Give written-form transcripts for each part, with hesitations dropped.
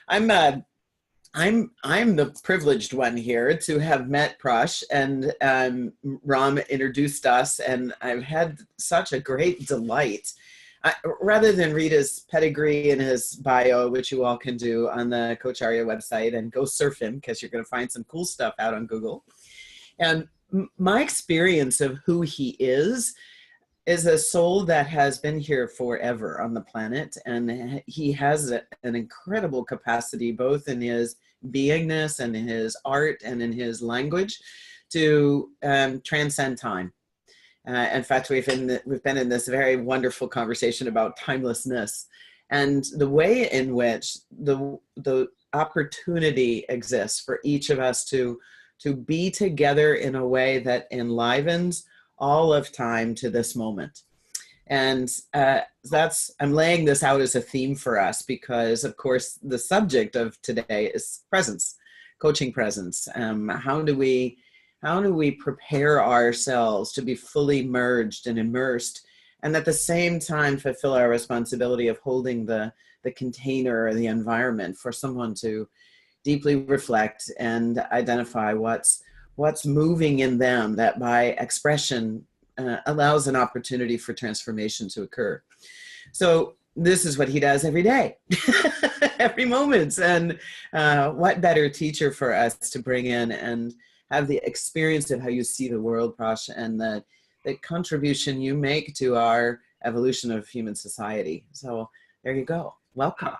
I'm uh, I'm the privileged one here to have met Prash, and Ram introduced us, and I've had such a great delight. Rather than read his pedigree and his bio, which you all can do on the Coacharya website, and go surf him because you're going to find some cool stuff out on Google. And my experience of who he is a soul that has been here forever on the planet, and he has an incredible capacity both in his beingness and in his art and in his language to transcend time. In fact, we've been in this very wonderful conversation about timelessness and the way in which the opportunity exists for each of us to be together in a way that enlivens all of time to this moment. And I'm laying this out as a theme for us because, of course, the subject of today is presence, coaching presence. How do we prepare ourselves to be fully merged and immersed, and at the same time fulfill our responsibility of holding the container or the environment for someone to deeply reflect and identify what's moving in them, that by expression allows an opportunity for transformation to occur. So this is what he does every day, every moment. And what better teacher for us to bring in and have the experience of how you see the world, Prash, and the contribution you make to our evolution of human society. So there you go. Welcome.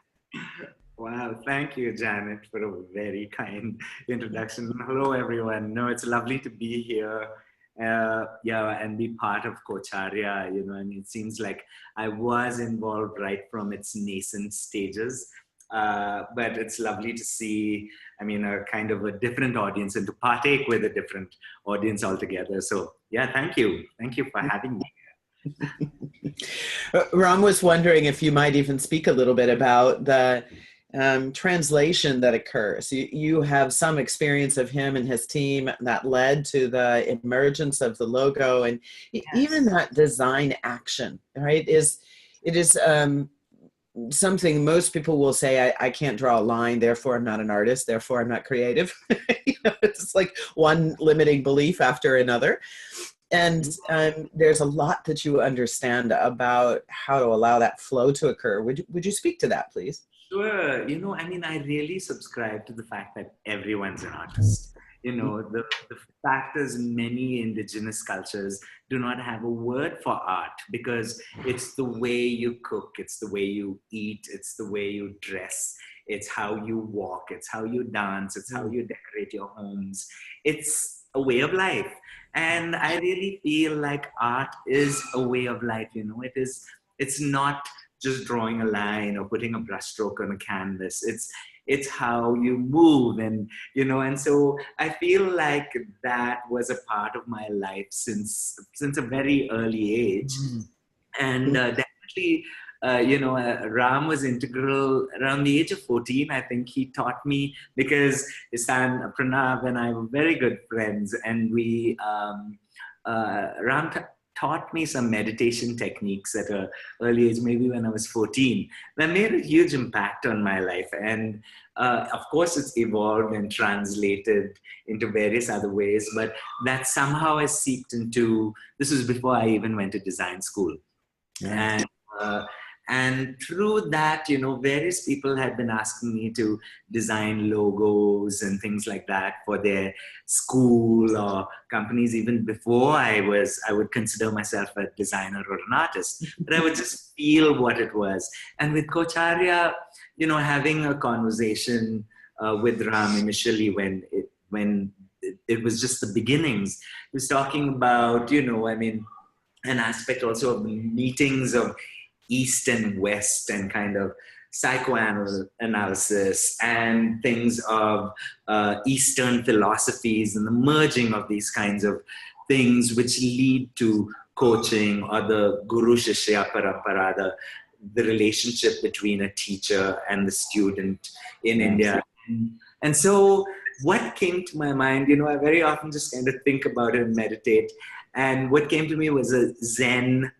Wow, thank you, Janet, for a very kind introduction. Hello, everyone. No, it's lovely to be here, and be part of Coacharya. It seems like I was involved right from its nascent stages, but it's lovely to see, a kind of a different audience and to partake with a different audience altogether. So, yeah, thank you. Thank you for having me. Ram was wondering if you might even speak a little bit about the translation that occurs. You have some experience of him and his team that led to the emergence of the logo, and yes, even that design action, right? It is something most people will say, I can't draw a line, therefore I'm not an artist, therefore I'm not creative. It's like one limiting belief after another. And there's a lot that you understand about how to allow that flow to occur. Would you speak to that, please? Sure. I really subscribe to the fact that everyone's an artist. The fact is many indigenous cultures do not have a word for art because it's the way you cook, it's the way you eat, it's the way you dress, it's how you walk, it's how you dance, it's how you decorate your homes. It's a way of life. And I really feel like art is a way of life. It's not just drawing a line or putting a brushstroke on a canvas. It's how you move, and so I feel like that was a part of my life since a very early age. And definitely, Ram was integral around the age of 14. I think he taught me, because Isan, Pranav and I were very good friends, and Ram taught me some meditation techniques at an early age, maybe when I was 14. That made a huge impact on my life. And of course, it's evolved and translated into various other ways, but that somehow has seeped into, this was before I even went to design school. Yeah. And through that, various people had been asking me to design logos and things like that for their school or companies. Even before I would consider myself a designer or an artist, but I would just feel what it was. And with Coacharya, having a conversation with Ram initially when it was just the beginnings, he was talking about, an aspect also of the meetings of East and West and kind of psychoanalysis and things of Eastern philosophies and the merging of these kinds of things which lead to coaching or the Guru Shishya Parampara, the relationship between a teacher and the student in India. And so what came to my mind, I very often just kind of think about it and meditate. And what came to me was a Zen,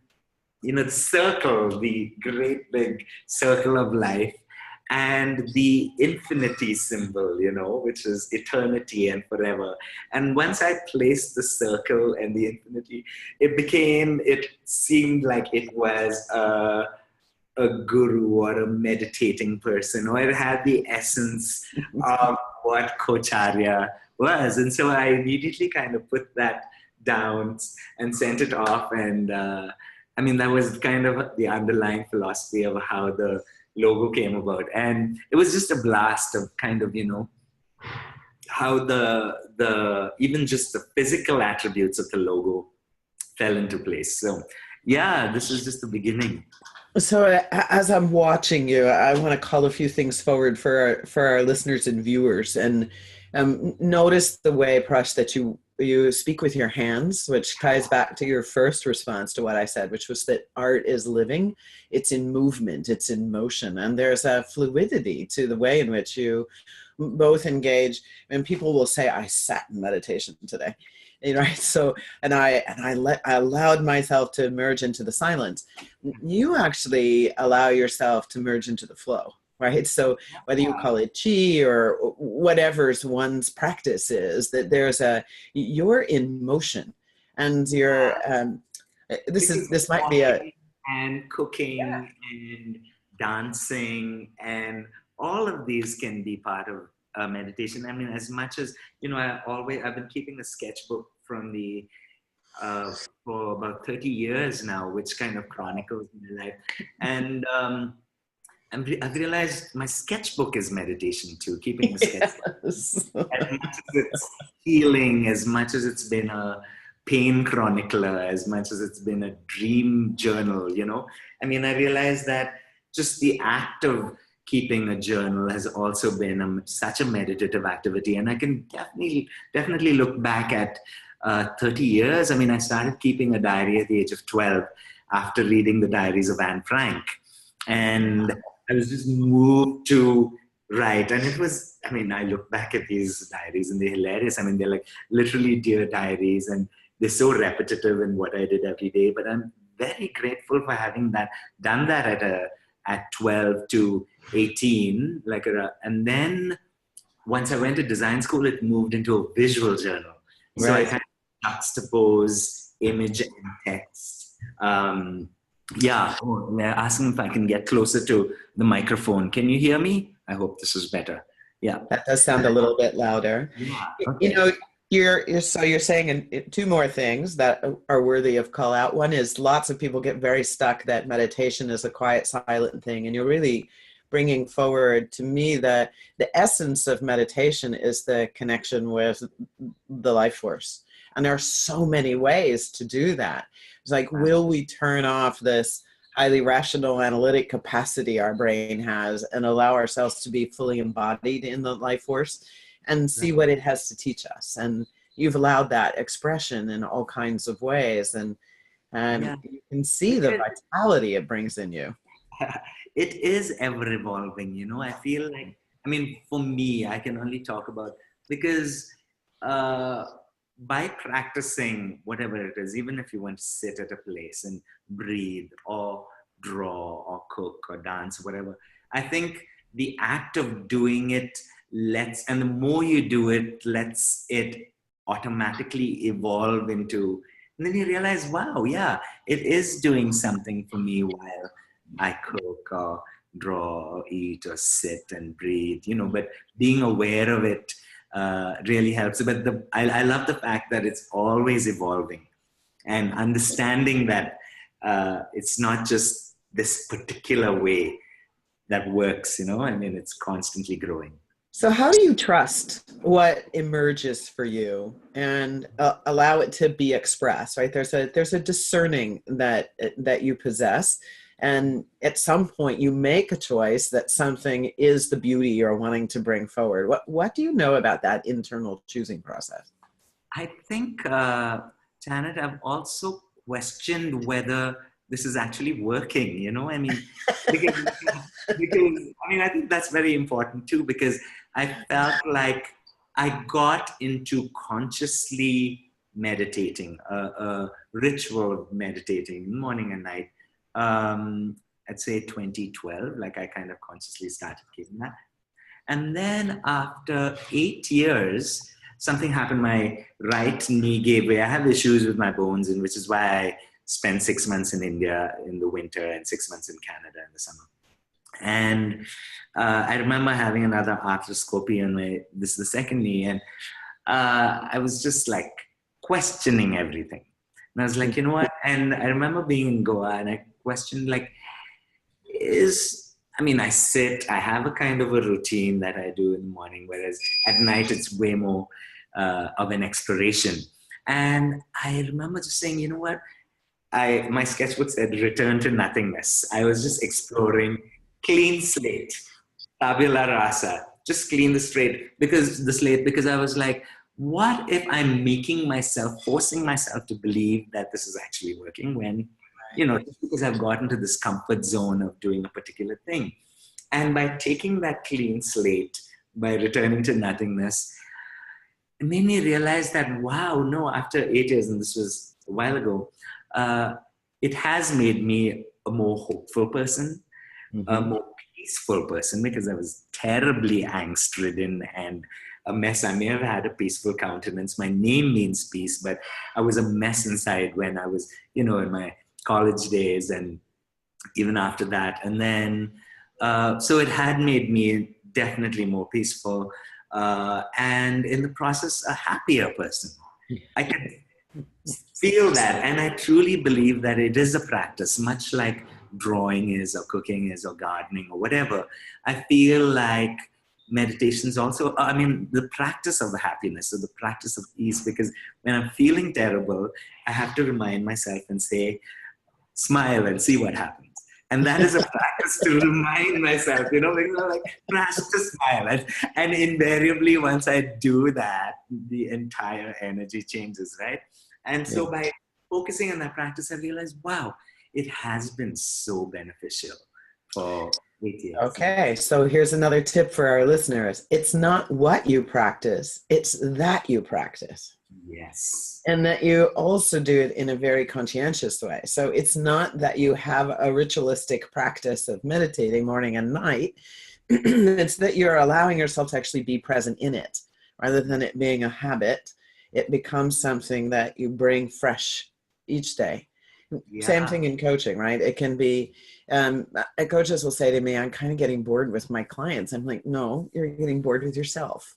the circle, the great big circle of life. and the infinity symbol, which is eternity and forever. And once I placed the circle and the infinity, it seemed like it was a guru or a meditating person, or it had the essence of what Coacharya was. And so I immediately kind of put that down and sent it off. And that was kind of the underlying philosophy of how the logo came about. And it was just a blast of kind of, how the even just the physical attributes of the logo fell into place. So yeah, this is just the beginning. So as I'm watching you, I want to call a few things forward for our listeners and viewers, and notice the way, Prash, that you speak with your hands, which ties back to your first response to what I said, which was that art is living, it's in movement, it's in motion, and there's a fluidity to the way in which you both engage. And people will say, I sat in meditation today. Right. So, and I allowed myself to merge into the silence. You actually allow yourself to merge into the flow, right? So whether you call it chi or whatever's one's practice is, that you're in motion, and you're, this might be and cooking and dancing, and all of these can be part of meditation. As much as I've been keeping a sketchbook from for about 30 years now, which kind of chronicles my life. And I've realized my sketchbook is meditation too. Keeping a sketchbook, as much as it's healing, as much as it's been a pain chronicler, as much as it's been a dream journal. I realized that just the act of keeping a journal has also been such a meditative activity. And I can definitely look back at 30 years. I started keeping a diary at the age of 12 after reading the diaries of Anne Frank. And I was just moved to write. And it was, I look back at these diaries and they're hilarious. They're like literally dear diaries, and they're so repetitive in what I did every day. But I'm very grateful for having done that at 12 to 18, and then once I went to design school, it moved into a visual journal. Right. So I kind of juxtapose image and text. They're asking if I can get closer to the microphone. Can you hear me? I hope this is better. Yeah, that does sound a little bit louder. Yeah. Okay. You're saying two more things that are worthy of call out. One is lots of people get very stuck that meditation is a quiet, silent thing, and you're really bringing forward to me that the essence of meditation is the connection with the life force. And there are so many ways to do that. It's like, will we turn off this highly rational analytic capacity our brain has and allow ourselves to be fully embodied in the life force and see what it has to teach us? And you've allowed that expression in all kinds of ways, and you can see the vitality it brings in you. It is ever evolving, I feel like, for me, I can only talk about, because by practicing whatever it is, even if you want to sit at a place and breathe or draw or cook or dance, whatever, I think the act of doing it and the more you do it, lets it automatically evolve into, and then you realize, wow, yeah, it is doing something for me while I cook or draw or eat or sit and breathe, but being aware of it really helps. But I love the fact that it's always evolving, and understanding that it's not just this particular way that works, it's constantly growing. So how do you trust what emerges for you and allow it to be expressed, right? There's a discerning that you possess. And at some point you make a choice that something is the beauty you're wanting to bring forward. What do you know about that internal choosing process? I think, Janet, I've also questioned whether this is actually working, because I think that's very important too, because I felt like I got into consciously meditating, a ritual of meditating morning and night. I'd say 2012, like I kind of consciously started keeping that. And then after 8 years, something happened. My right knee gave way. I have issues with my bones, and which is why I spent 6 months in India in the winter and 6 months in Canada in the summer. And I remember having another arthroscopy on this is the second knee, and I was just like questioning everything. And I was like, you know what? And I remember being in Goa, and I questioned like, I sit, I have a kind of a routine that I do in the morning, whereas at night it's way more of an exploration. And I remember just saying, you know what? My sketchbook said return to nothingness. I was just exploring, clean slate, tabula rasa, just clean the slate because I was like, what if I'm forcing myself to believe that this is actually working when, just because I've gotten to this comfort zone of doing a particular thing. And by taking that clean slate, by returning to nothingness, it made me realize that, wow, no, after 8 years, and this was a while ago, it has made me a more hopeful person, a more peaceful person, because I was terribly angst-ridden and a mess. I may have had a peaceful countenance. My name means peace, but I was a mess inside when I was, in my college days and even after that. And then, so it had made me definitely more peaceful and in the process, a happier person. I could feel that. And I truly believe that it is a practice, much like drawing is or cooking is or gardening or whatever. I feel like meditation is also, the practice of happiness or the practice of ease, because when I'm feeling terrible, I have to remind myself and say, smile and see what happens. And that is a practice to remind myself, like practice to smile. And invariably, once I do that, the entire energy changes, right? And so by focusing on that practice, I realized, wow, it has been so beneficial for 8 years. Okay, so here's another tip for our listeners. It's not what you practice, it's that you practice. Yes. And that you also do it in a very conscientious way. So it's not that you have a ritualistic practice of meditating morning and night. It's that you're allowing yourself to actually be present in it. Rather than it being a habit, it becomes something that you bring fresh each day. Yeah. Same thing in coaching, right? It can be, coaches will say to me, I'm kind of getting bored with my clients. I'm like, no, you're getting bored with yourself.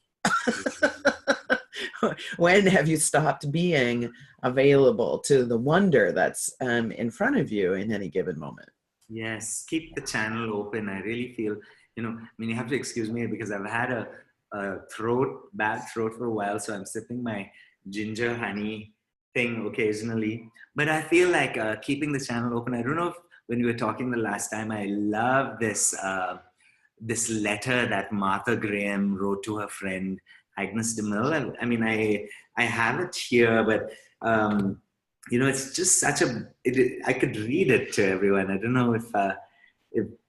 When have you stopped being available to the wonder that's in front of you in any given moment? Yes, keep the channel open. I really feel, you have to excuse me because I've had a bad throat for a while. So I'm sipping my ginger honey thing occasionally. But I feel like keeping the channel open. I don't know if when we were talking the last time, I love this letter that Martha Graham wrote to her friend, Agnes de Mille. I have it here, but it's just such I could read it to everyone. I don't know if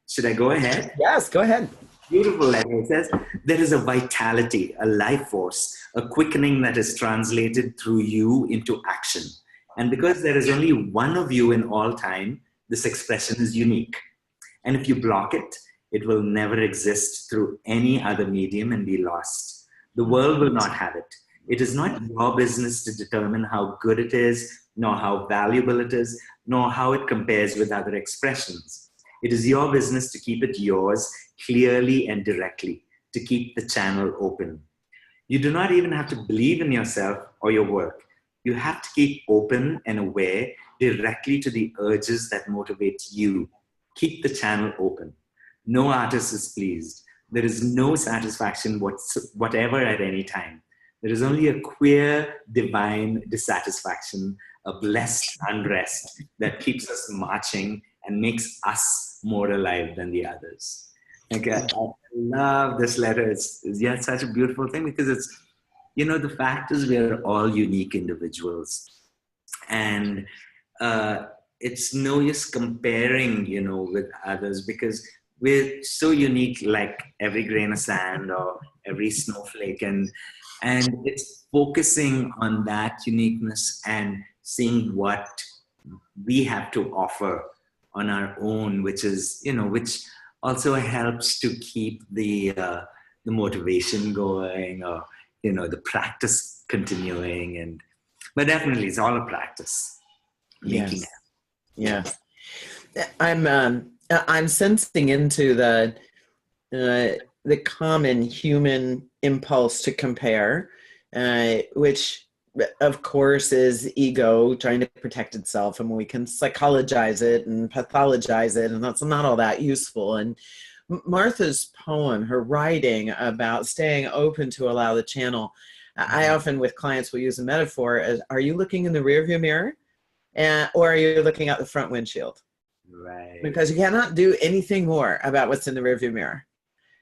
should I go ahead? Yes, go ahead. Beautiful letter. It says, there is a vitality, a life force, a quickening that is translated through you into action. And because there is only one of you in all time, this expression is unique. And if you block it, it will never exist through any other medium and be lost. The world will not have it. It is not your business to determine how good it is, nor how valuable it is, nor how it compares with other expressions. It is your business to keep it yours clearly and directly, to keep the channel open. You do not even have to believe in yourself or your work. You have to keep open and aware directly to the urges that motivate you. Keep the channel open. No artist is pleased. There is no satisfaction whatever at any time. There is only a queer, divine dissatisfaction, a blessed unrest that keeps us marching and makes us more alive than the others. I love this letter. It's such a beautiful thing because it's, the fact is we're all unique individuals. And it's no use comparing, with others because we're so unique, like every grain of sand or every snowflake. And it's focusing on that uniqueness and seeing what we have to offer on our own, which is, which also helps to keep the motivation going, or, the practice continuing. But definitely it's all a practice. Yes. Yes. I'm sensing into the common human impulse to compare, which of course is ego trying to protect itself, and we can psychologize it and pathologize it, and that's not all that useful. And Martha's poem, her writing about staying open to allow the channel, I often with clients will use a metaphor as, are you looking in the rearview mirror, or are you looking out the front windshield? Right. Because you cannot do anything more about what's in the rearview mirror.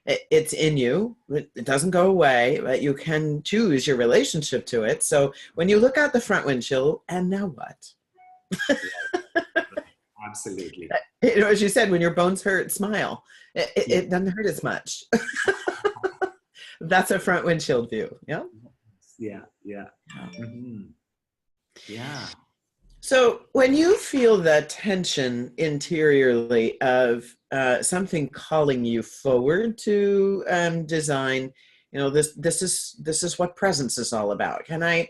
It's in you. It doesn't go away, but you can choose your relationship to it. So when you look out the front windshield, and now what? Absolutely. As you said, when your bones hurt, smile. It doesn't hurt as much. That's a front windshield view. Yeah. Yeah. Yeah. Mm-hmm. Yeah. So when you feel the tension interiorly of something calling you forward to design, this is what presence is all about. Can I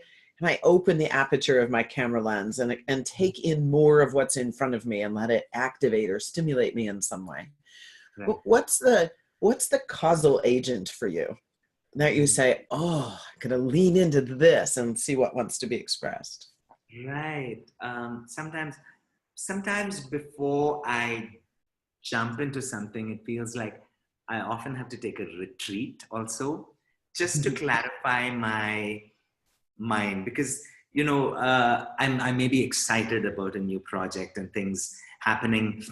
open the aperture of my camera lens and take in more of what's in front of me and let it activate or stimulate me in some way? Right. What's the causal agent for you that you say, oh, I'm gonna lean into this and see what wants to be expressed? Right. Sometimes before I jump into something, it feels like I often have to take a retreat also, just to clarify my mind, because I may be excited about a new project and things happening.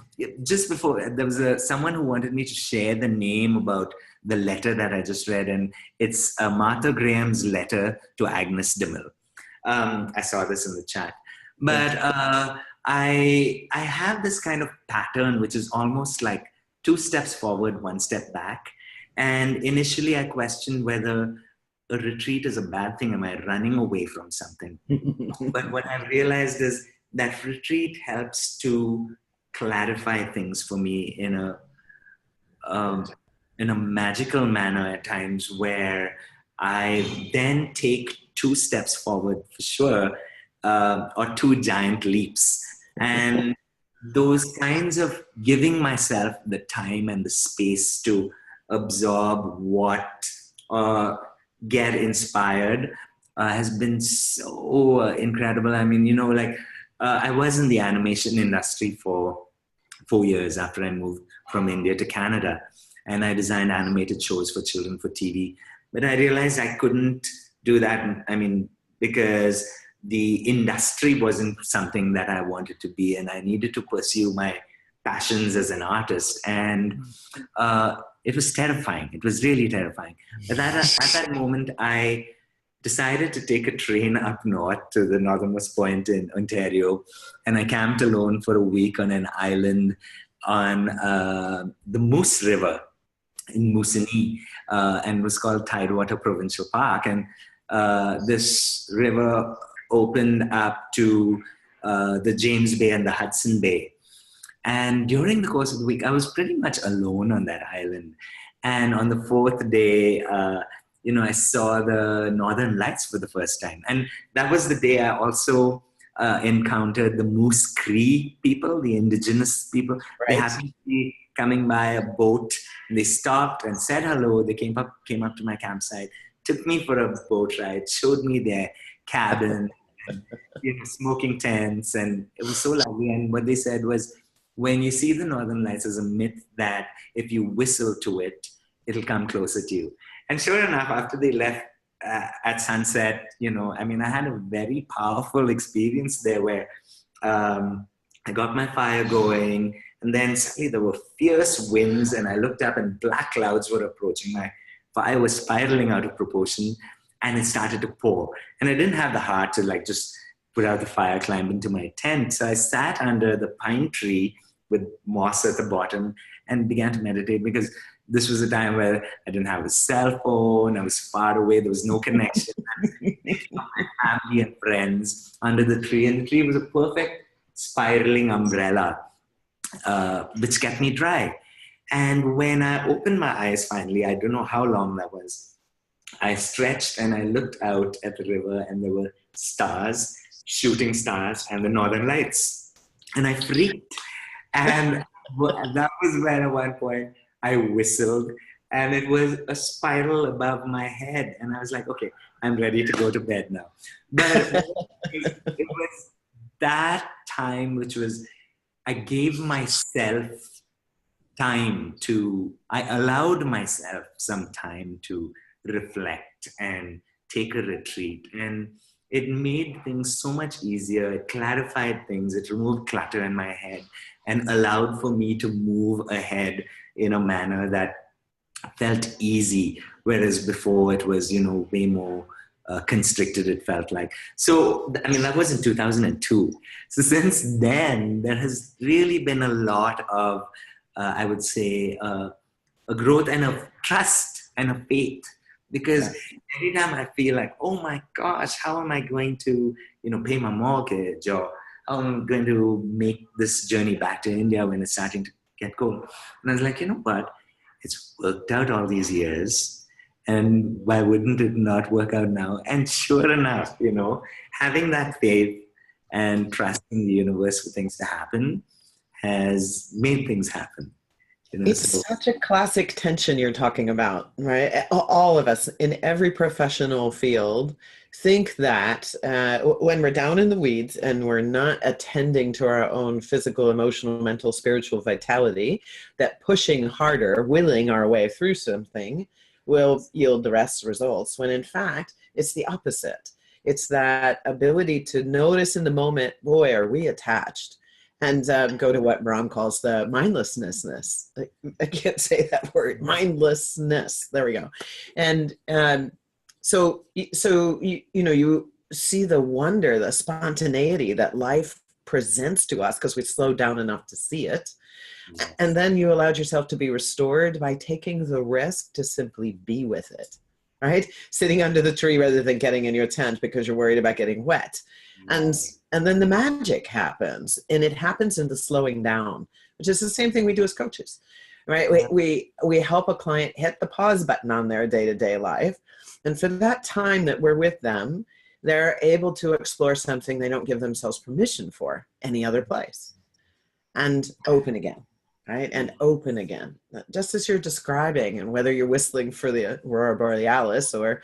Just before, there was someone who wanted me to share the name about the letter that I just read, and it's Martha Graham's letter to Agnes de Mille. I saw this in the chat, but I have this kind of pattern, which is almost like 2 steps forward, 1 step back. And initially I questioned whether a retreat is a bad thing. Am I running away from something? But what I've realized is that retreat helps to clarify things for me in a magical manner at times, where I then take 2 steps forward for sure, or 2 giant leaps. And those kinds of giving myself the time and the space to absorb what, get inspired, has been so incredible. I mean, I was in the animation industry for 4 years after I moved from India to Canada, and I designed animated shows for children for TV. But I realized I couldn't do that. I mean, because the industry wasn't something that I wanted to be, and I needed to pursue my passions as an artist. And it was terrifying. It was really terrifying. But at that moment, I decided to take a train up north to the northernmost point in Ontario, and I camped alone for a week on an island on the Moose River in Moosonee, and was called Tidewater Provincial Park. And this river opened up to the James Bay and the Hudson Bay. And during the course of the week, I was pretty much alone on that island. And on the 4th day, I saw the Northern Lights for the first time. And that was the day I also encountered the Moose Cree people, the indigenous people. Right. They happened to be coming by a boat, and they stopped and said hello. They came up to my campsite, took me for a boat ride, showed me their cabin, and, smoking tents, and it was so lovely. And what they said was, when you see the Northern Lights, there's a myth that if you whistle to it, it'll come closer to you. And sure enough, after they left at sunset, I had a very powerful experience there where I got my fire going, and then suddenly there were fierce winds, and I looked up and black clouds were approaching. My fire was spiraling out of proportion, and it started to pour. And I didn't have the heart to just put out the fire, climb into my tent. So I sat under the pine tree with moss at the bottom and began to meditate, because this was a time where I didn't have a cell phone. I was far away. There was no connection. My family and friends under the tree. And the tree was a perfect spiraling umbrella. which kept me dry. And when I opened my eyes finally, I don't know how long that was, I stretched and I looked out at the river, and there were stars, shooting stars, and the northern lights. And I freaked. And that was when at one point I whistled, and it was a spiral above my head. And I was like, okay, I'm ready to go to bed now. But it was that time which was, I gave myself time to, I allowed myself some time to reflect and take a retreat. And it made things so much easier. It clarified things. It removed clutter in my head and allowed for me to move ahead in a manner that felt easy. Whereas before it was, way more constricted, it felt like. So, I mean, that was in 2002. So since then, there has really been a lot of, I would say, a growth and of trust and of faith. Because every time I feel like, oh my gosh, how am I going to, pay my mortgage, or how am I going to make this journey back to India when it's starting to get cold? And I was like, you know what? It's worked out all these years, and why wouldn't it not work out now? And sure enough, having that faith and trusting the universe for things to happen has made things happen. It's such a classic tension you're talking about, right? All of us in every professional field think that when we're down in the weeds and we're not attending to our own physical, emotional, mental, spiritual vitality, that pushing harder, willing our way through something will yield the best results, when in fact, it's the opposite. It's that ability to notice in the moment, boy, are we attached? And go to what Brahm calls the mindlessness. I can't say that word, mindlessness. There we go. And so you see the wonder, the spontaneity that life presents to us because we slowed down enough to see it. Yes. And then you allowed yourself to be restored by taking the risk to simply be with it, right? Sitting under the tree rather than getting in your tent because you're worried about getting wet. And then the magic happens, and it happens in the slowing down, which is the same thing we do as coaches, right? We help a client hit the pause button on their day-to-day life. And for that time that we're with them, they're able to explore something they don't give themselves permission for any other place, and open again, right? And open again, just as you're describing, and whether you're whistling for the Aurora Borealis or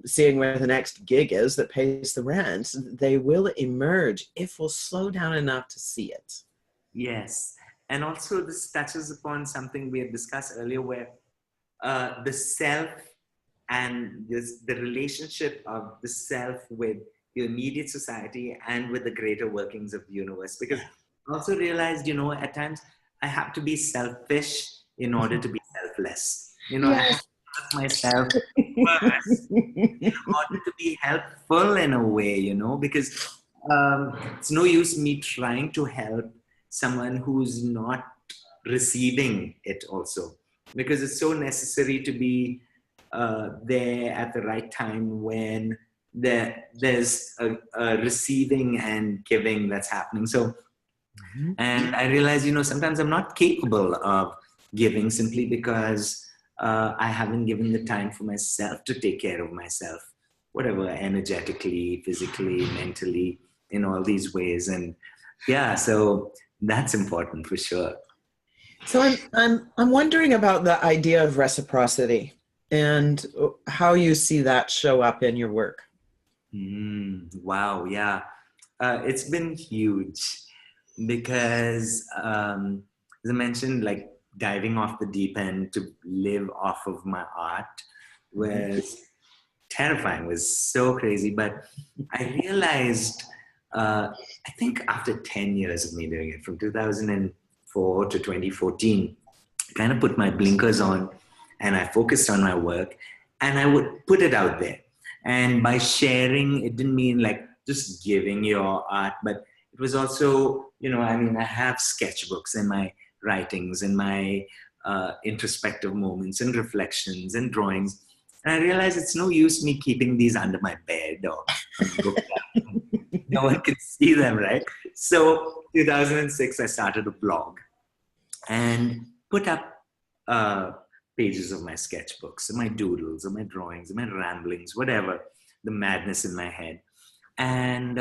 seeing where the next gig is that pays the rent, they will emerge if we'll slow down enough to see it. Yes. And also this touches upon something we had discussed earlier, where the self and the relationship of the self with the immediate society and with the greater workings of the universe. Because I also realized, at times I have to be selfish in order to be selfless. Yes. Myself first in order to be helpful in a way, because it's no use me trying to help someone who's not receiving it also, because it's so necessary to be there at the right time when there's a receiving and giving that's happening. So, and I realize, sometimes I'm not capable of giving simply because I haven't given the time for myself to take care of myself, whatever, energetically, physically, mentally, in all these ways. And so that's important for sure. So I'm wondering about the idea of reciprocity and how you see that show up in your work. Wow, yeah. It's been huge because, as I mentioned, like, diving off the deep end to live off of my art was terrifying, was so crazy. But I realized, I think after 10 years of me doing it, from 2004 to 2014, I kind of put my blinkers on and I focused on my work, and I would put it out there. And by sharing, it didn't mean like just giving your art, but it was also, I have sketchbooks and my writings and my introspective moments and reflections and drawings. And I realized it's no use me keeping these under my bed or no one can see them, right? So 2006, I started a blog and put up pages of my sketchbooks, and my doodles, and my drawings, and my ramblings, whatever, the madness in my head. And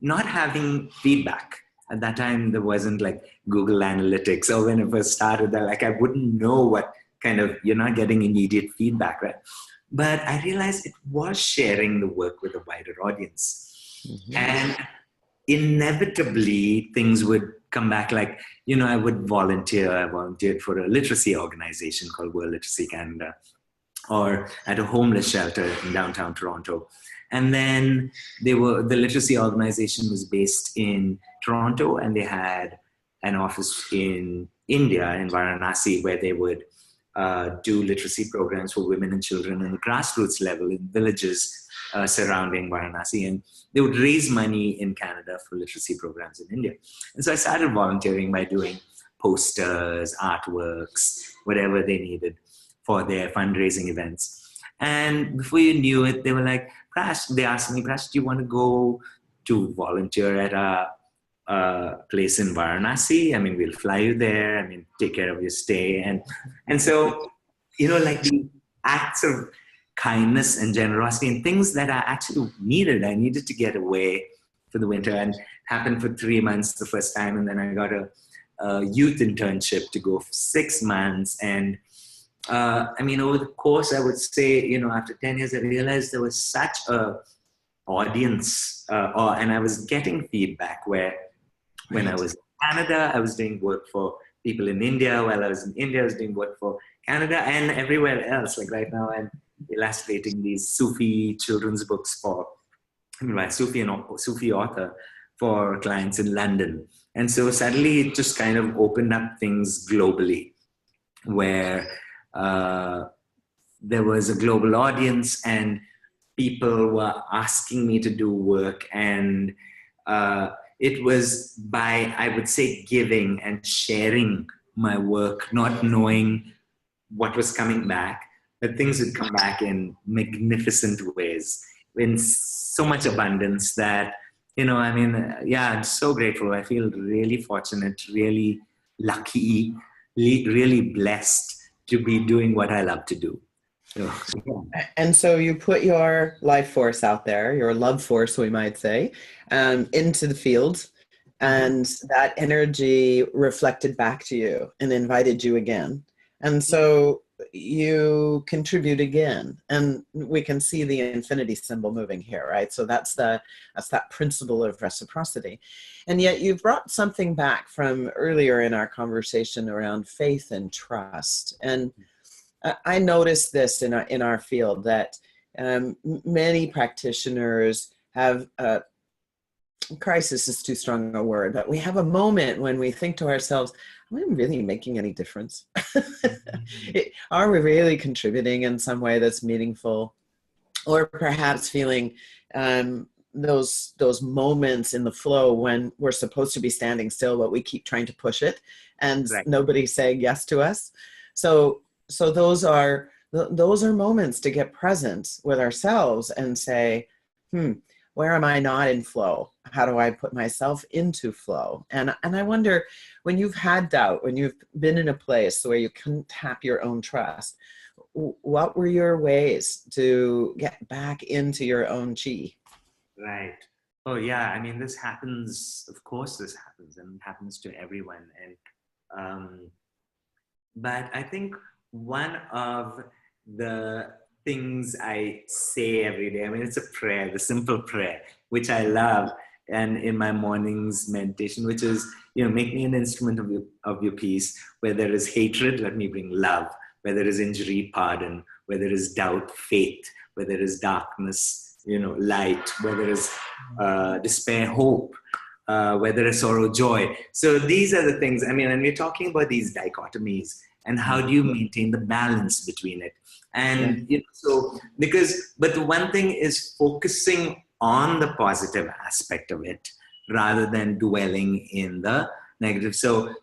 not having feedback. At that time, there wasn't like Google Analytics, or when it first started, like I wouldn't know what kind of, you're not getting immediate feedback, right? But I realized it was sharing the work with a wider audience. Mm-hmm. And inevitably, things would come back. Like, I would volunteer. I volunteered for a literacy organization called World Literacy Canada, or at a homeless shelter in downtown Toronto. And then the literacy organization was based in Toronto, and they had an office in India, in Varanasi, where they would do literacy programs for women and children on the grassroots level in villages surrounding Varanasi. And they would raise money in Canada for literacy programs in India. And so I started volunteering by doing posters, artworks, whatever they needed for their fundraising events. And before you knew it, they were like, Prash, they asked me, Prash, do you want to go to volunteer at a place in Varanasi? I mean, we'll fly you there. I mean, take care of your stay. And so, like the acts of kindness and generosity and things that I actually needed. I needed to get away for the winter, and it happened for 3 months the first time. And then I got a youth internship to go for 6 months. And over the course, I would say, after 10 years, I realized there was such a audience, and I was getting feedback where when I was in Canada, I was doing work for people in India. While I was in India, I was doing work for Canada and everywhere else. Like right now, I'm illustrating these Sufi children's books by Sufi author for clients in London. And so suddenly it just kind of opened up things globally, where there was a global audience and people were asking me to do work. And it was by, I would say, giving and sharing my work, not knowing what was coming back, but things would come back in magnificent ways, in so much abundance that, I'm so grateful. I feel really fortunate, really lucky, really blessed to be doing what I love to do. So, yeah. And so you put your life force out there, your love force, we might say, into the field, and that energy reflected back to you and invited you again. And so you contribute again, and we can see the infinity symbol moving here, right? So that's that principle of reciprocity. And yet you've brought something back from earlier in our conversation around faith and trust. And I noticed this in our field, that many practitioners have crisis is too strong a word, but we have a moment when we think to ourselves, are we really making any difference? Are we really contributing in some way that's meaningful? Or perhaps feeling those moments in the flow when we're supposed to be standing still, but we keep trying to push it, and right. Nobody's saying yes to us. So those are moments to get present with ourselves and say, where am I not in flow? How do I put myself into flow? And I wonder, when you've had doubt, when you've been in a place where you couldn't tap your own trust, what were your ways to get back into your own chi? Right. Oh yeah. This happens. Of course, this happens, and it happens to everyone. And but I think one of the things I say every day, it's a prayer, the simple prayer, which I love, and in my morning's meditation, which is, make me an instrument of your peace. Where there is hatred, let me bring love. Where there is injury, pardon. Where there is doubt, faith. Where there is darkness, light. Where there is despair, hope. Where there is sorrow, joy. So these are the things, and we're talking about these dichotomies, and how do you maintain the balance between it? And, but the one thing is focusing on the positive aspect of it rather than dwelling in the negative. So,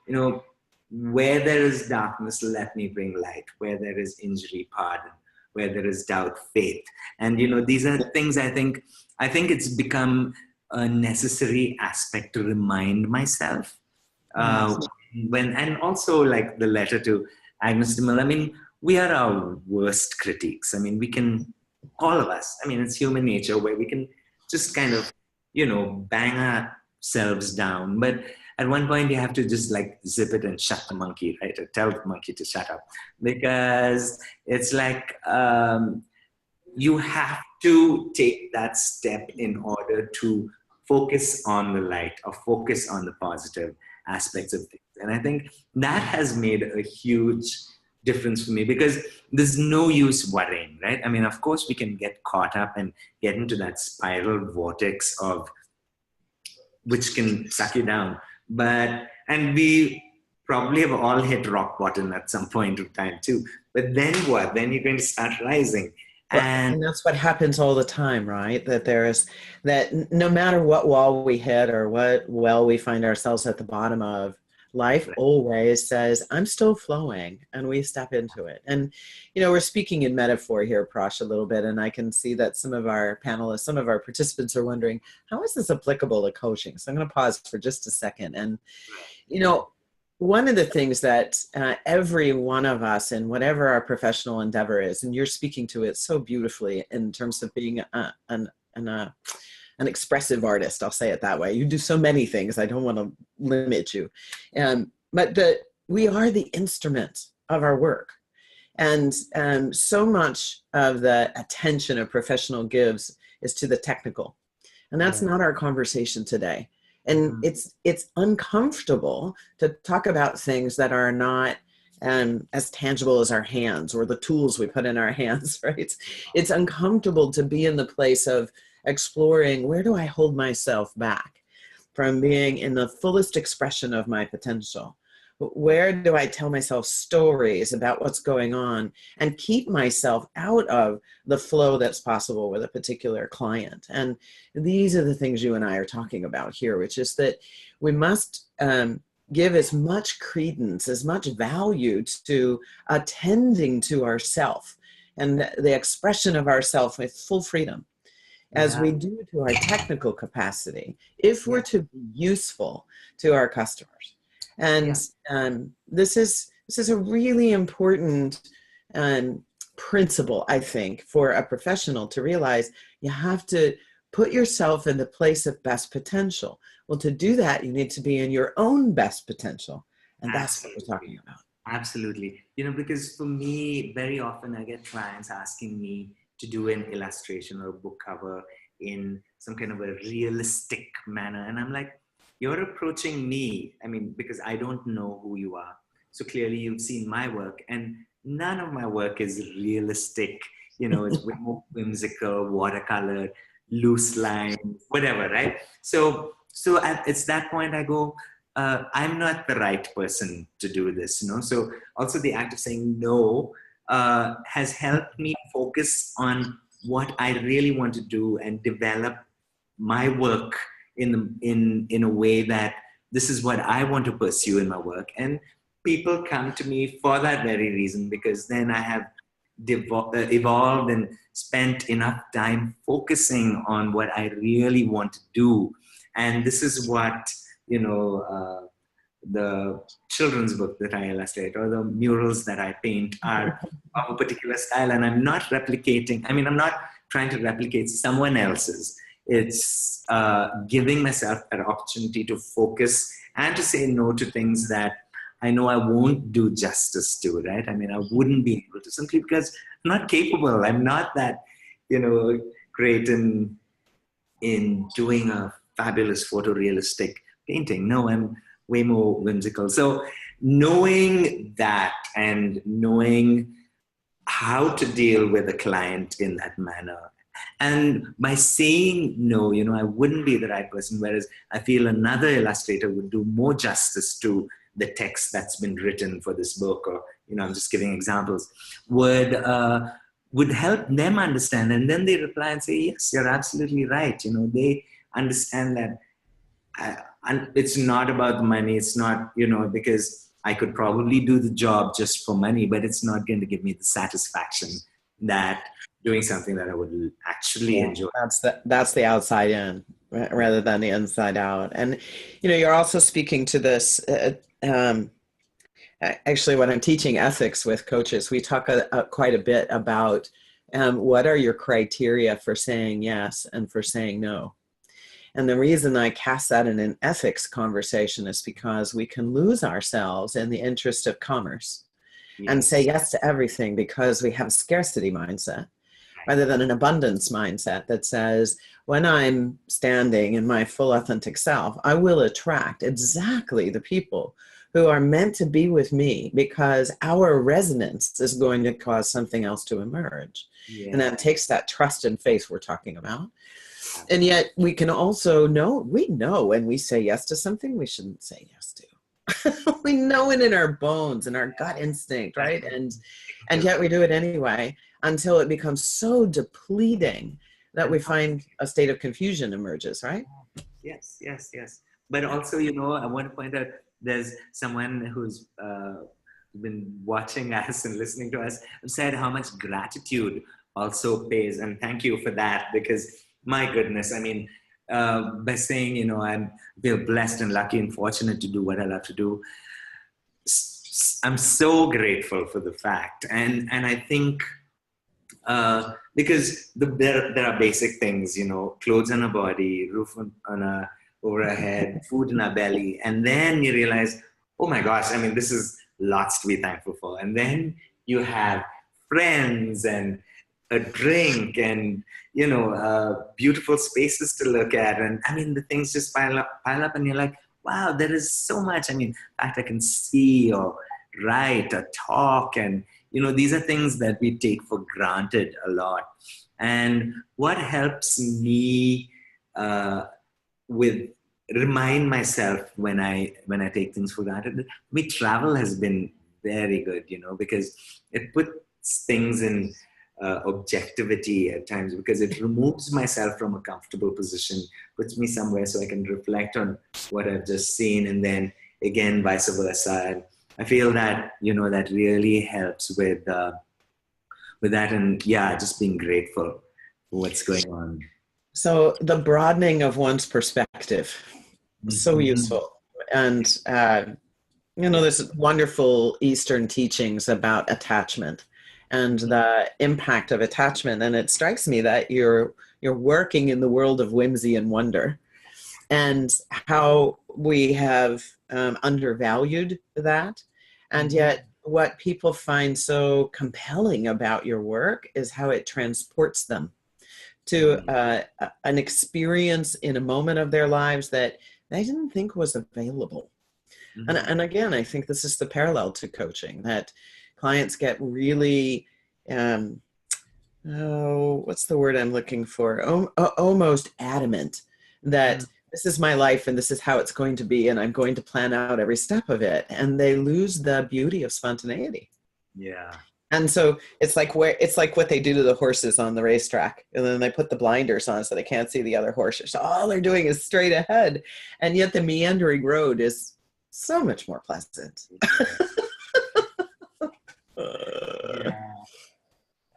where there is darkness, let me bring light. Where there is injury, pardon. Where there is doubt, faith. And, these are things I think it's become a necessary aspect to remind myself. Uh, Yes. and also like the letter to Agnes de Mille, I mean, we are our worst critics. I mean, we can, all of us, I mean, it's human nature where we can just kind of, bang ourselves down. But at one point you have to just like zip it and shut the monkey, right? Or tell the monkey to shut up, because it's like, you have to take that step in order to focus on the light or focus on the positive aspects of things. And I think that has made a huge difference for me, because there's no use worrying, right? I mean, of course, we can get caught up and get into that spiral vortex of which can suck you down. And we probably have all hit rock bottom at some point of time too. But then what? Then you're going to start rising. Well, And and that's what happens all the time, right? That no matter what wall we hit or what well we find ourselves at the bottom of, life always says, I'm still flowing, and we step into it. And, we're speaking in metaphor here, Prash, a little bit, and I can see that some of our panelists, some of our participants are wondering, how is this applicable to coaching? So I'm going to pause for just a second. And, one of the things that every one of us in whatever our professional endeavor is, and you're speaking to it so beautifully in terms of being an expressive artist, I'll say it that way. You do so many things. I don't want to limit you. But we are the instrument of our work. And so much of the attention a professional gives is to the technical. And that's not our conversation today. And it's uncomfortable to talk about things that are not as tangible as our hands or the tools we put in our hands, right? It's uncomfortable to be in the place of exploring, where do I hold myself back from being in the fullest expression of my potential? Where do I tell myself stories about what's going on and keep myself out of the flow that's possible with a particular client? And these are the things you and I are talking about here, which is that we must give as much credence, as much value to attending to ourself and the expression of ourself with full freedom as we do to our technical capacity, if we're to be useful to our customers. And this is a really important principle, I think, for a professional to realize. You have to put yourself in the place of best potential. Well, to do that, you need to be in your own best potential. And that's what we're talking about. Absolutely. Because for me, very often I get clients asking me to do an illustration or a book cover in some kind of a realistic manner. And I'm like, you're approaching me, because I don't know who you are. So clearly you've seen my work, and none of my work is realistic. It's way more whimsical, watercolor, loose lines, whatever, right? So it's that point I go, I'm not the right person to do this, So also the act of saying no has helped me focus on what I really want to do and develop my work in a way that this is what I want to pursue in my work. And people come to me for that very reason, because then I have evolved and spent enough time focusing on what I really want to do. And this is what, the children's book that I illustrate or the murals that I paint are of a particular style. And I'm not replicating, I'm not trying to replicate someone else's. It's giving myself an opportunity to focus and to say no to things that I know I won't do justice to, right? I wouldn't be able to, simply because I'm not capable. I'm not that, great in doing a fabulous photorealistic painting. No, I'm way more whimsical. So knowing that and knowing how to deal with a client in that manner, and by saying no, I wouldn't be the right person, whereas I feel another illustrator would do more justice to the text that's been written for this book, or, I'm just giving examples, would help them understand. And then they reply and say, yes, you're absolutely right. They understand that and it's not about the money. It's not, because I could probably do the job just for money, but it's not going to give me the satisfaction that doing something that I would actually enjoy. That's the outside in rather than the inside out. And you're also speaking to this. Actually, when I'm teaching ethics with coaches, we talk quite a bit about what are your criteria for saying yes and for saying no. And the reason I cast that in an ethics conversation is because we can lose ourselves in the interest of commerce and say yes to everything because we have a scarcity mindset rather than an abundance mindset that says, when I'm standing in my full authentic self, I will attract exactly the people who are meant to be with me because our resonance is going to cause something else to emerge. Yeah. And that takes that trust and faith we're talking about. And yet we can also we know when we say yes to something we shouldn't say yes to. We know it in our bones and our gut instinct, right? And yet we do it anyway until it becomes so depleting that we find a state of confusion emerges, right? Yes. But also, I want to point out there's someone who's been watching us and listening to us who said how much gratitude also pays. And thank you for that, because my goodness, I mean, by saying, I feel blessed and lucky and fortunate to do what I love to do, I'm so grateful for the fact. And I think because there are basic things, clothes on our body, roof over our head, food in our belly. And then you realize, oh my gosh, I mean, this is lots to be thankful for. And then you have friends and a drink and, beautiful spaces to look at. And I mean, the things just pile up and you're like, wow, there is so much. I mean, in fact, I can see or write or talk. And, these are things that we take for granted a lot. And what helps me remind myself when I take things for granted, travel has been very good, because it puts things in objectivity at times, because it removes myself from a comfortable position, puts me somewhere so I can reflect on what I've just seen, and then again vice versa. And I feel that that really helps with that, and just being grateful for what's going on. So the broadening of one's perspective, so useful. And there's wonderful Eastern teachings about attachment and the impact of attachment. And it strikes me that you're working in the world of whimsy and wonder, and how we have undervalued that. And yet what people find so compelling about your work is how it transports them to an experience in a moment of their lives that they didn't think was available. And again, I think this is the parallel to coaching, that clients get really, what's the word I'm looking for? Almost adamant that this is my life and this is how it's going to be, and I'm going to plan out every step of it. And they lose the beauty of spontaneity. Yeah. And so it's like what they do to the horses on the racetrack, and then they put the blinders on so they can't see the other horses. So all they're doing is straight ahead, and yet the meandering road is so much more pleasant.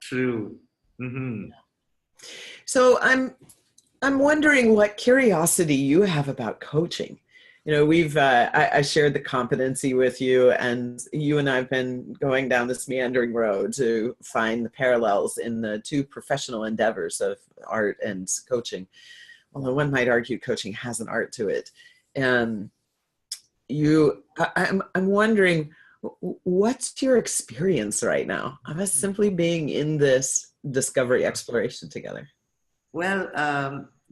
True. So I'm wondering what curiosity you have about coaching. I shared the competency with you, and you and I have been going down this meandering road to find the parallels in the two professional endeavors of art and coaching. Although one might argue coaching has an art to it. I'm wondering, what's your experience right now of us simply being in this discovery exploration together? Well,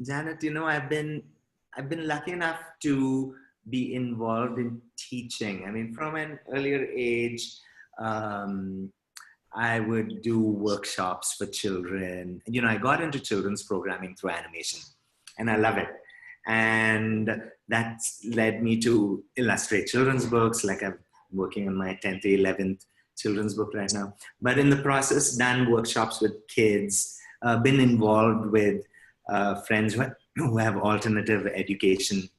Janet, I've been lucky enough to be involved in teaching. I mean, from an earlier age, I would do workshops for children. I got into children's programming through animation, and I love it. And that's led me to illustrate children's books. Like, I'm working on my 10th, 11th children's book right now. But in the process, done workshops with kids, been involved with friends who have alternative education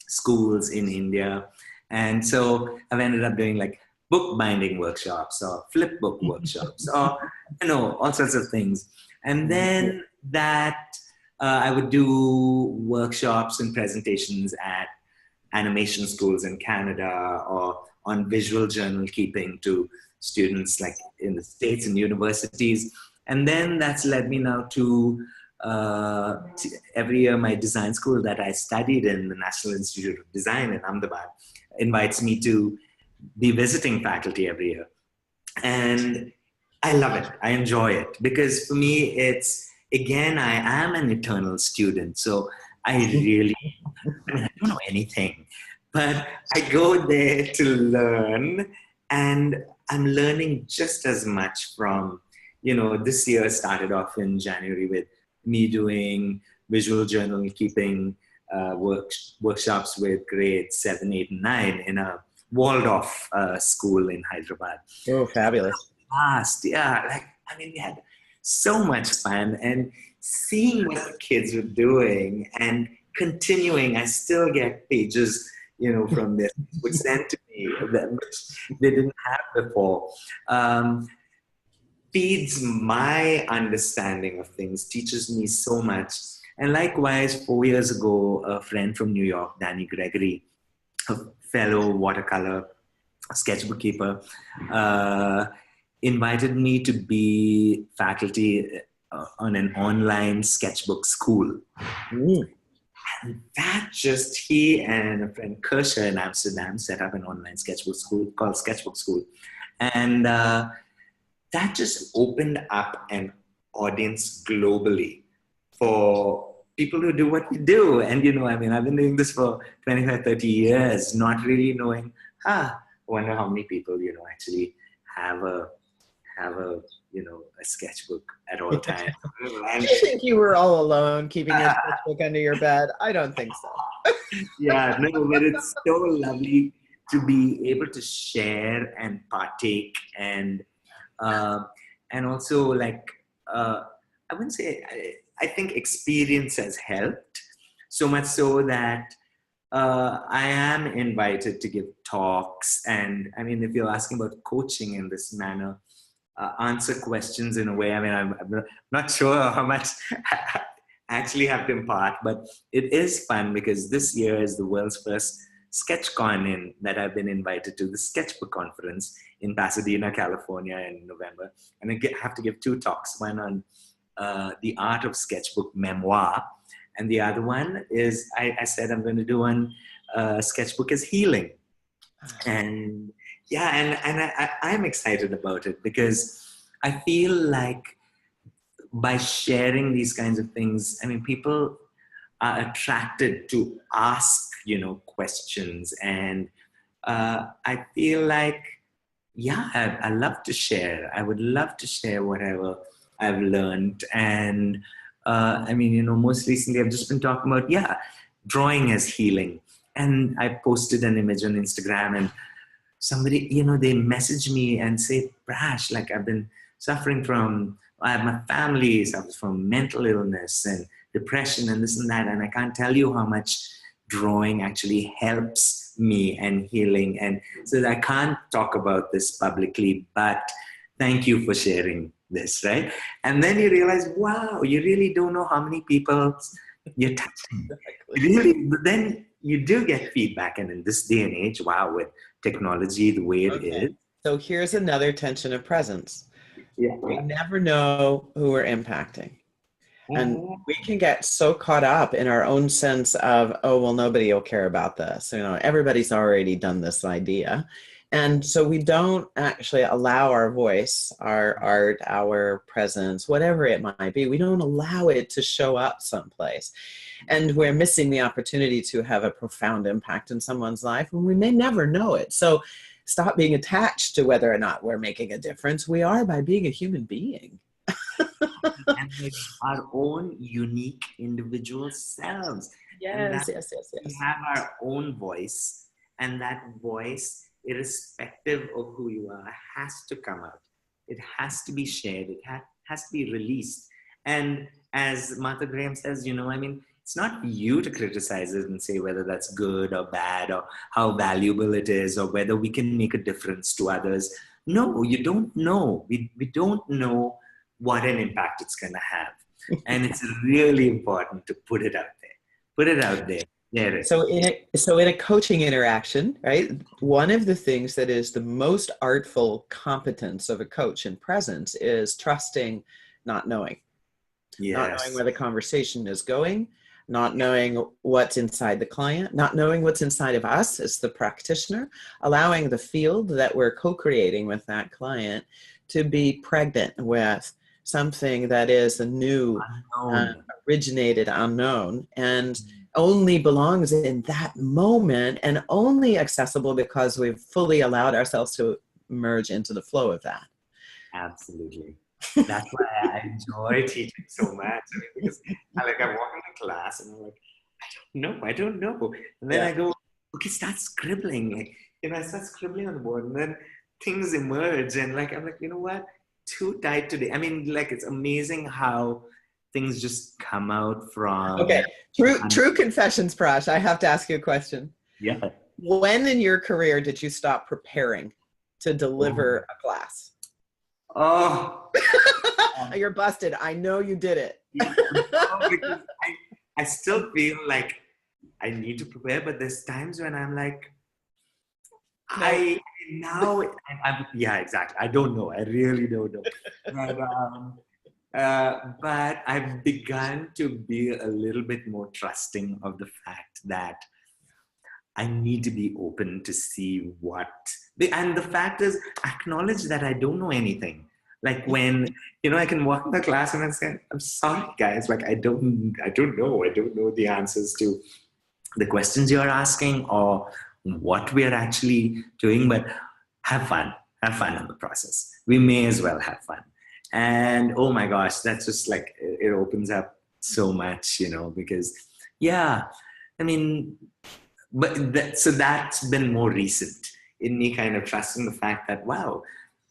schools in India. And so I've ended up doing like book binding workshops or flip book workshops or, all sorts of things. And then that I would do workshops and presentations at animation schools in Canada or on visual journal keeping to students like in the States and universities. And then that's led me now to every year my design school that I studied in, the National Institute of Design in Ahmedabad, invites me to be visiting faculty every year. And I love it. I enjoy it because for me, it's, again, I am an eternal student. So I really, I don't know anything, but I go there to learn, and I'm learning just as much from, this year started off in January with me doing visual journal keeping workshops with grades 7, 8, and 9 in a Waldorf school in Hyderabad. Oh, fabulous. Yeah. We had so much fun, and seeing what the kids were doing and continuing. I still get pages, from this, which sent to me, which they didn't have before. Feeds my understanding of things, teaches me so much. And likewise, 4 years ago, a friend from New York, Danny Gregory, a fellow watercolor sketchbook keeper, invited me to be faculty on an online sketchbook school. And that just, he and a friend Coacharya in Amsterdam set up an online sketchbook school called Sketchbook School. And that just opened up an audience globally for people who do what we do. And, I've been doing this for 25, 30 years, not really knowing, I wonder how many people, actually have a sketchbook at all times. Do you think you were all alone keeping your sketchbook under your bed? I don't think so. Yeah, no, but it's so lovely to be able to share and partake and also I wouldn't say, I think experience has helped so much so that I am invited to give talks. And if you're asking about coaching in this manner, answer questions in a way, I'm not sure how much I actually have to impart, but it is fun because this year is the world's first SketchCon that I've been invited to, the Sketchbook Conference in Pasadena, California in November. And I have to give 2 talks, one on the art of sketchbook memoir, and the other one is, I said I'm going to do one sketchbook as healing. And I'm excited about it because I feel like by sharing these kinds of things, people are attracted to ask, questions. And I feel like, I love to share. I would love to share whatever I've learned. And most recently I've just been talking about, drawing as healing. And I posted an image on Instagram, and somebody, they message me and say, Prash, I've been suffering from, I have my family suffers from mental illness and depression and this and that. And I can't tell you how much drawing actually helps me and healing. And so I can't talk about this publicly, but thank you for sharing this, right? And then you realize, wow, you really don't know how many people you're touching. Really, but then you do get feedback. And in this day and age, wow, with technology the way it is. So here's another tension of presence. Yeah. We never know who we're impacting. And we can get so caught up in our own sense of, oh, well, nobody will care about this. Everybody's already done this idea. And so we don't actually allow our voice, our art, our presence, whatever it might be, we don't allow it to show up someplace. And we're missing the opportunity to have a profound impact in someone's life, and we may never know it. So stop being attached to whether or not we're making a difference. We are by being a human being. And our own unique individual selves. Yes. We have our own voice, and that voice, irrespective of who you are, has to come out. It has to be shared. It has to be released. And as Martha Graham says, It's not you to criticize it and say whether that's good or bad or how valuable it is or whether we can make a difference to others. No, you don't know. We don't know what an impact it's going to have. And it's really important to put it out there. Put it out there. There it is. So in a coaching interaction, right, one of the things that is the most artful competence of a coach in presence is trusting, not knowing. Yes. Not knowing where the conversation is going, not knowing what's inside the client, not knowing what's inside of us as the practitioner, allowing the field that we're co-creating with that client to be pregnant with something that is a new, originated, unknown, and only belongs in that moment and only accessible because we've fully allowed ourselves to merge into the flow of that. Absolutely. That's why I enjoy teaching so much. I mean, because I walk into class and I'm like, I don't know. And then I go, okay, start scribbling. I start scribbling on the board, and then things emerge. And I'm like, you know what? Too tight today. I mean, it's amazing how things just come out from. Okay, true confessions, Prash. I have to ask you a question. Yeah. When in your career did you stop preparing to deliver a class? Oh. You're busted. I know you did it. Because I still feel like I need to prepare, but there's times when I'm like, I'm yeah, exactly. I don't know. I really don't know. But I've begun to be a little bit more trusting of the fact that I need to be open to see and the fact is, acknowledge that I don't know anything. When, I can walk in the class and I say, I'm sorry guys, I don't know. I don't know the answers to the questions you're asking or what we're actually doing, but have fun in the process. We may as well have fun. And oh my gosh, that's just it opens up so much, because so that's been more recent in me kind of trusting the fact that, wow,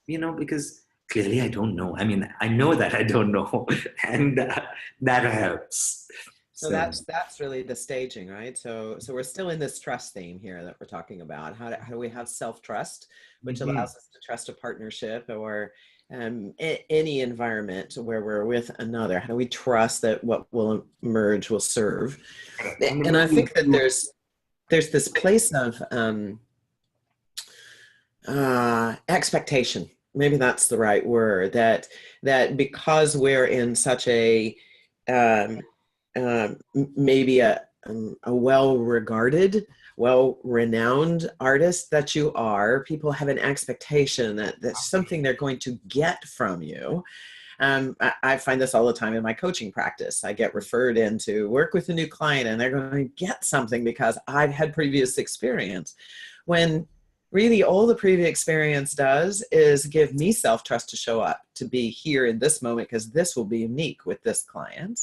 because clearly I don't know. I mean, I know that I don't know, and that helps. So that's really the staging, right? So we're still in this trust theme here that we're talking about. How do we have self-trust, which allows us to trust a partnership or any environment where we're with another? How do we trust that what will emerge will serve? And I think that there's this place of expectation. Maybe that's the right word. That because we're in such a maybe a well-regarded, well-renowned artist that you are, people have an expectation that that's something they're going to get from you. I find this all the time in my coaching practice. I get referred in to work with a new client and they're going to get something because I've had previous experience. When really all the previous experience does is give me self-trust to show up, to be here in this moment, because this will be unique with this client.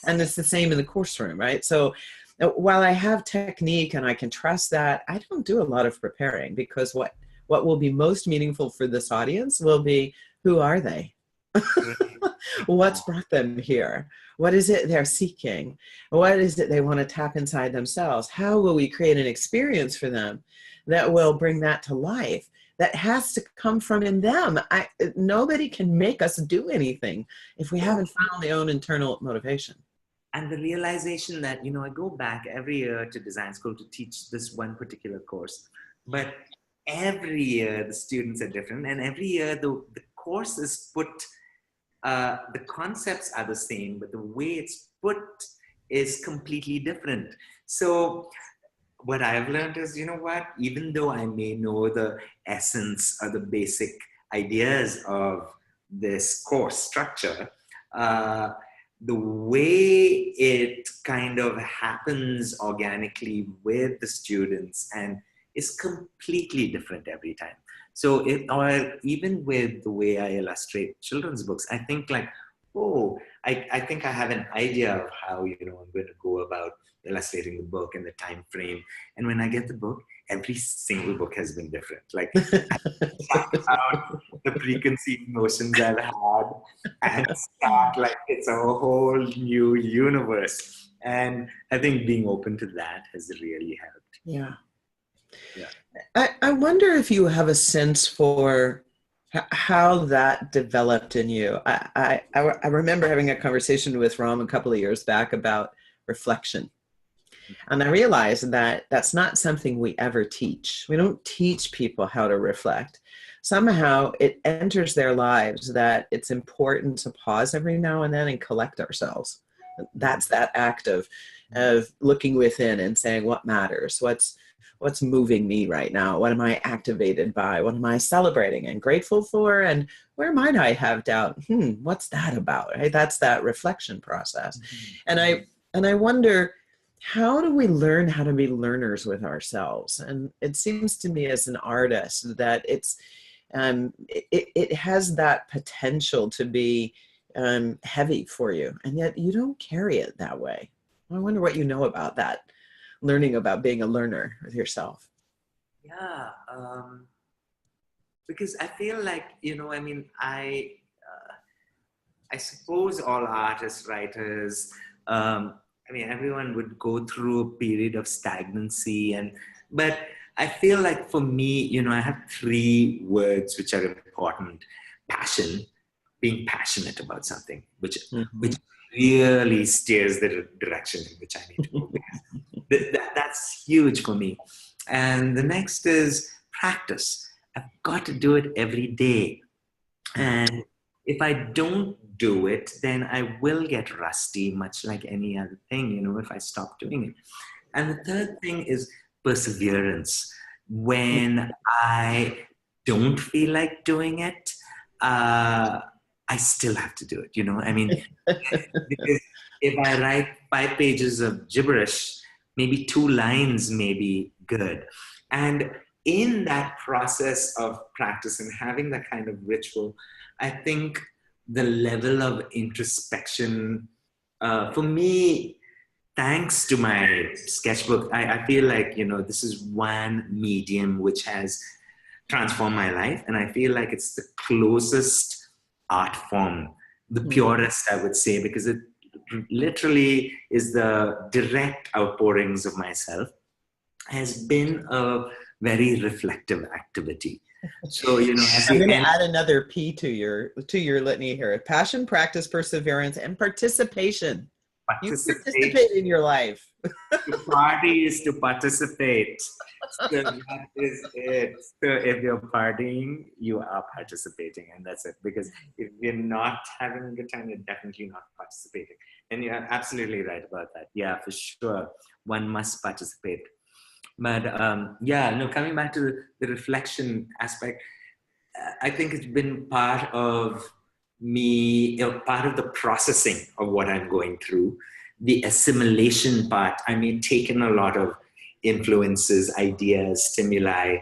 And it's the same in the course room, right? So while I have technique and I can trust that, I don't do a lot of preparing, because what will be most meaningful for this audience will be, who are they? What's brought them here? What is it they're seeking? What is it they want to tap inside themselves? How will we create an experience for them that will bring that to life? That has to come from in them. Nobody can make us do anything if we haven't found their own internal motivation. And the realization that, I go back every year to design school to teach this one particular course, but every year the students are different, and every year the course is put, the concepts are the same, but the way it's put is completely different. So what I've learned is, even though I may know the essence or the basic ideas of this course structure, the way it kind of happens organically with the students and is completely different every time. So or even with the way I illustrate children's books, I think I think I have an idea of how, I'm going to go about illustrating the book and the time frame. And when I get the book, every single book has been different. I check out the preconceived notions I've had and start it's a whole new universe. And I think being open to that has really helped. Yeah. Yeah. I wonder if you have a sense for how that developed in you. I remember having a conversation with Ram a couple of years back about reflection. And I realized that that's not something we ever teach. We don't teach people how to reflect. Somehow it enters their lives that it's important to pause every now and then and collect ourselves. That's that act of looking within and saying what matters, what's moving me right now, what am I activated by, what am I celebrating and grateful for, and where might I have doubt? What's that about? Right? That's that reflection process. And I wonder, how do we learn how to be learners with ourselves? And it seems to me as an artist that it has that potential to be heavy for you, and yet you don't carry it that way. I wonder what you know about that, learning about being a learner with yourself. Yeah, because I feel like, I suppose all artists, writers, everyone would go through a period of stagnancy, but I feel like for me, I have 3 words which are important: passion, being passionate about something, which really steers the direction in which I need to go. That's huge for me. And the next is practice. I've got to do it every day. And if I don't do it, then I will get rusty, much like any other thing, if I stop doing it. And the third thing is perseverance. When I don't feel like doing it, I still have to do it, because if I write 5 pages of gibberish, maybe 2 lines may be good. And in that process of practice and having that kind of ritual, I think the level of introspection, for me, thanks to my sketchbook, I feel like, this is one medium which has transformed my life. And I feel like it's the closest art form, the purest, I would say, because it literally is the direct outpourings of myself, has been a very reflective activity. So, I'm going to add another P to your litany here: passion, practice, perseverance, and participation. You participate in your life. To party is to participate. So that is it. So if you're partying, you are participating, and that's it. Because if you're not having a good time, you're definitely not participating. And you're absolutely right about that. Yeah, for sure. One must participate. But coming back to the reflection aspect, I think it's been part of me, part of the processing of what I'm going through. The assimilation part, I mean, taken a lot of influences, ideas, stimuli,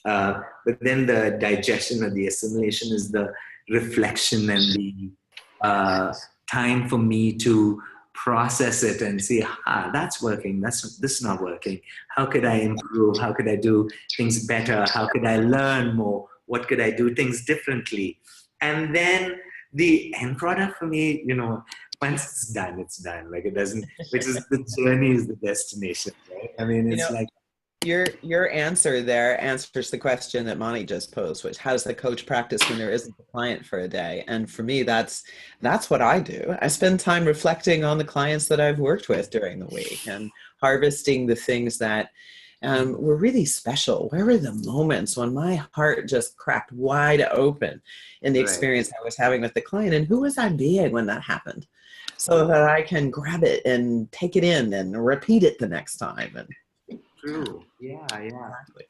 but then the digestion or the assimilation is the reflection and the time for me to process it and see, that's working, this is not working. How could I improve? How could I do things better? How could I learn more? What could I do things differently? And then the end product for me, once it's done, it's done. Like, it doesn't, which is the journey is the destination, right? I mean, it's like, your answer there answers the question that Mani just posed, which, how does the coach practice when there isn't a client for a day? And for me, that's what I do. I spend time reflecting on the clients that I've worked with during the week and harvesting the things that were really special. Where were the moments when my heart just cracked wide open in the experience I was having with the client, and who was I being when that happened, so that I can grab it and take it in and repeat it the next time. And true. Yeah. Exactly.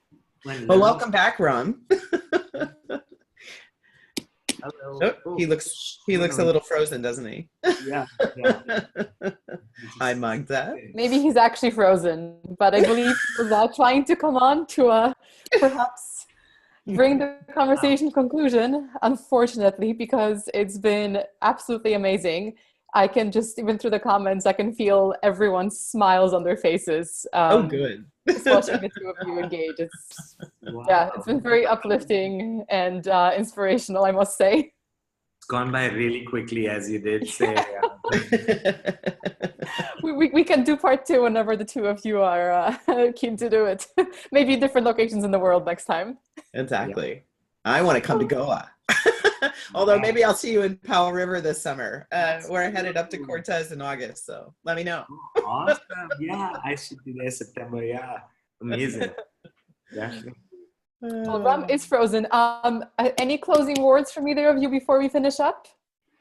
Well, welcome back, Ram. Hello. Oh, he looks a little frozen, doesn't he? Yeah. I mugged that. Maybe he's actually frozen, but I believe he was trying to come on to perhaps bring the conversation to conclusion, unfortunately, because it's been absolutely amazing. I can just, even through the comments, I can feel everyone's smiles on their faces. Good. Just watching the two of you engage. It's been very uplifting and inspirational, I must say. It's gone by really quickly, as you did say. We we can do part 2 whenever the two of you are keen to do it. Maybe different locations in the world next time. Exactly. Yeah. I want to come to Goa. Although maybe I'll see you in Powell River this summer. We're headed up to Cortez in August, so let me know. Awesome. Yeah, I should be there September. Yeah, amazing. Definitely. Well, Ram is frozen. Any closing words from either of you before we finish up?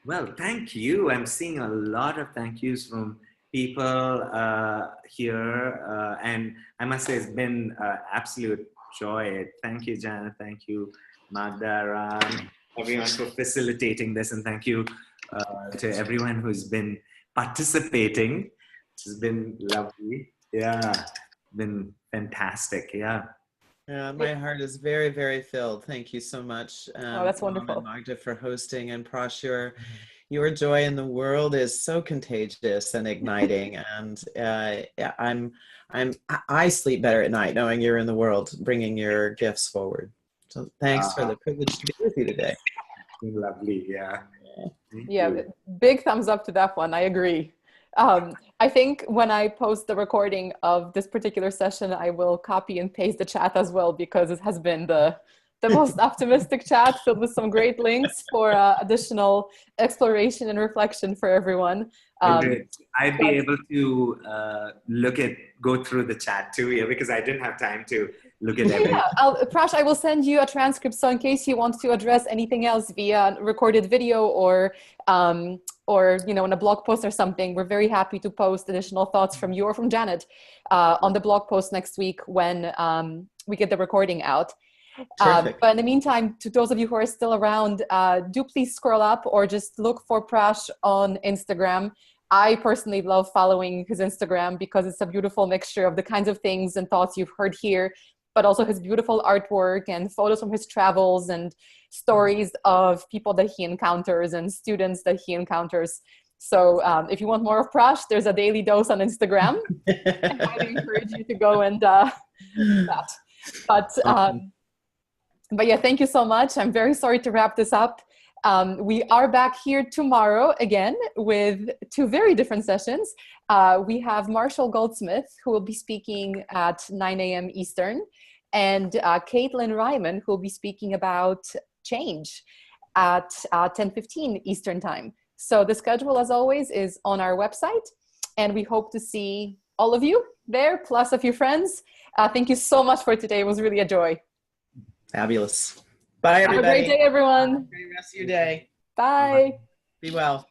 Well, thank you. I'm seeing a lot of thank yous from people here. And I must say it's been absolute joy. Thank you, Janet. Thank you, Magda, everyone for facilitating this. And thank you to everyone who's been participating. It's been lovely. Yeah, been fantastic. Yeah. Yeah, my heart is very, very filled. Thank you so much. Oh, that's wonderful. And Magda for hosting, and Prash, your joy in the world is so contagious and igniting. And I sleep better at night knowing you're in the world, bringing your gifts forward. So thanks for the privilege to be with you today. Lovely, yeah. Yeah, big thumbs up to that one. I agree. I think when I post the recording of this particular session, I will copy and paste the chat as well, because it has been the most optimistic chat filled with some great links for additional exploration and reflection for everyone. I'd be able to go through the chat too, yeah, because I didn't have time to look at everything. Yeah, Prash, I will send you a transcript, so in case you want to address anything else via recorded video or in a blog post or something, we're very happy to post additional thoughts from you or from Janet on the blog post next week when we get the recording out. But in the meantime, to those of you who are still around, do please scroll up or just look for Prash on Instagram. I personally love following his Instagram because it's a beautiful mixture of the kinds of things and thoughts you've heard here, but also his beautiful artwork and photos from his travels and stories of people that he encounters and students that he encounters. So if you want more of Prash, there's a daily dose on Instagram. I highly encourage you to go and do that. But yeah, thank you so much. I'm very sorry to wrap this up. We are back here tomorrow again with 2 very different sessions. We have Marshall Goldsmith, who will be speaking at 9 a.m. Eastern, and Caitlin Ryman, who will be speaking about change at 10:15 Eastern time. So the schedule, as always, is on our website, and we hope to see all of you there, plus a few friends. Thank you so much for today. It was really a joy. Fabulous. Bye, everybody. Have a great day, everyone. Have a great rest of your day. Bye. Be well.